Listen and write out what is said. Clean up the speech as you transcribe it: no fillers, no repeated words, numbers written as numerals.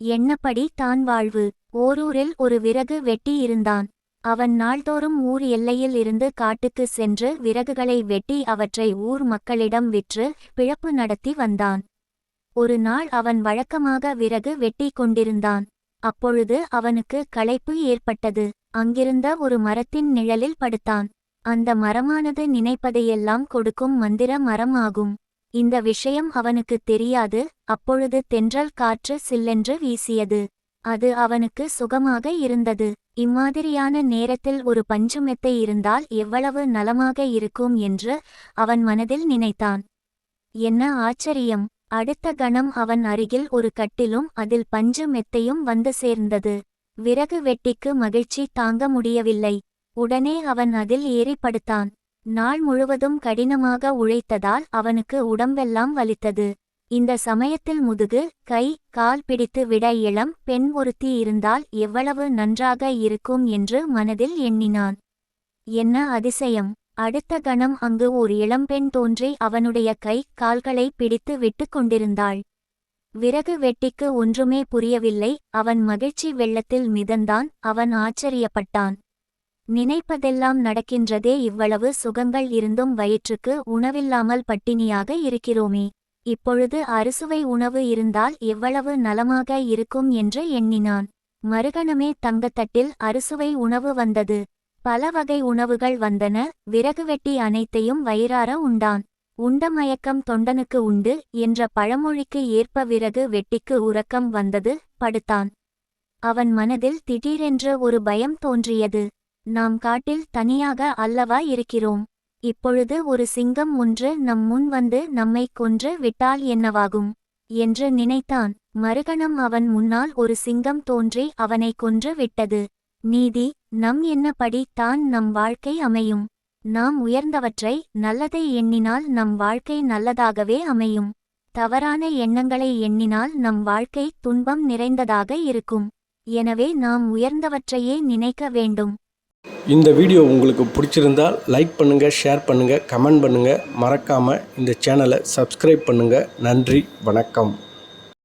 எண்ணப்படி தான் வாழ்வு. ஓரூரில் ஒரு விறகு வெட்டி இருந்தான். அவன் நாள்தோறும் ஊர் எல்லையில் இருந்து காட்டுக்கு சென்று விறகுகளை வெட்டி அவற்றை ஊர் மக்களிடம் விற்று பிழப்பு நடத்தி வந்தான். ஒரு நாள் அவன் வழக்கமாக விறகு வெட்டி கொண்டிருந்தான். அப்பொழுது அவனுக்கு களைப்பு ஏற்பட்டது. அங்கிருந்த ஒரு மரத்தின் நிழலில் படுத்தான். அந்த மரமானது நினைப்பதையெல்லாம் கொடுக்கும் மந்திர மரம் ஆகும். இந்த விஷயம் அவனுக்கு தெரியாது. அப்பொழுது தென்றல் காற்று சில்லென்று வீசியது. அது அவனுக்கு சுகமாக இருந்தது. இம்மாதிரியான நேரத்தில் ஒரு பஞ்சு மெத்தை இருந்தால் எவ்வளவு நலமாக இருக்கும் என்று அவன் மனதில் நினைத்தான். என்ன ஆச்சரியம்! அடுத்த கணம் அவன் அருகில் ஒரு கட்டிலும் அதில் பஞ்சு மெத்தையும் வந்து சேர்ந்தது. விறகு வெட்டிக்கு மகிழ்ச்சி தாங்க முடியவில்லை. உடனே அவன் அதில் ஏறி படுத்தான். நாள் முழுவதும் கடினமாக உழைத்ததால் அவனுக்கு உடம்பெல்லாம் வலித்தது. இந்த சமயத்தில் முதுகு, கை, கால் பிடித்து விட இளம் பெண் ஒருத்தி இருந்தால் எவ்வளவு நன்றாக இருக்கும் என்று மனதில் எண்ணினான். என்ன அதிசயம்! அடுத்த கணம் அங்கு ஓர் இளம்பெண் தோன்றி அவனுடைய கை கால்களை பிடித்து விட்டு கொண்டிருந்தாள். விறகு வெட்டிக்கு ஒன்றுமே புரியவில்லை. அவன் மகிழ்ச்சி வெள்ளத்தில் மிதந்தான். அவன் ஆச்சரியப்பட்டான். நினைப்பதெல்லாம் நடக்கின்றதே, இவ்வளவு சுகங்கள் இருந்தும் வயிற்றுக்கு உணவில்லாமல் பட்டினியாக இருக்கிறோமே. இப்பொழுது அறுசுவை உணவு இருந்தால் எவ்வளவு நலமாக இருக்கும் என்று எண்ணினான். மறுகணமே தங்கத்தட்டில் அறுசுவை உணவு வந்தது. பல வகை உணவுகள் வந்தன. விறகு வெட்டி அனைத்தையும் வயிறார உண்டான். உண்ட மயக்கம் தொண்டனுக்கு உண்டு என்ற பழமொழிக்கு ஏற்ப விறகு வெட்டிக்கு உறக்கம் வந்தது. படுத்தான். அவன் மனதில் திடீரென்று ஒரு பயம் தோன்றியது. நாம் காட்டில் தனியாக அல்லவா இருக்கிறோம். இப்பொழுது ஒரு சிங்கம் ஒன்று நம் முன் வந்து நம்மை கொன்று விட்டால் என்னவாகும் என்று நினைத்தான். மறுகணம் அவன் முன்னால் ஒரு சிங்கம் தோன்றி அவனை கொன்று விட்டது. நீதி, நம் எண்ணப்படி தான் நம் வாழ்க்கை அமையும். நாம் உயர்ந்தவற்றை, நல்லதை எண்ணினால் நம் வாழ்க்கை நல்லதாகவே அமையும். தவறான எண்ணங்களை எண்ணினால் நம் வாழ்க்கை துன்பம் நிறைந்ததாக இருக்கும். எனவே நாம் உயர்ந்தவற்றையே நினைக்க வேண்டும். இந்த வீடியோ உங்களுக்கு பிடிச்சிருந்தால் லைக் பண்ணுங்கள், ஷேர் பண்ணுங்கள், கமெண்ட் பண்ணுங்கள். மறக்காமல் இந்த சேனலை சப்ஸ்கிரைப் பண்ணுங்கள். நன்றி, வணக்கம்.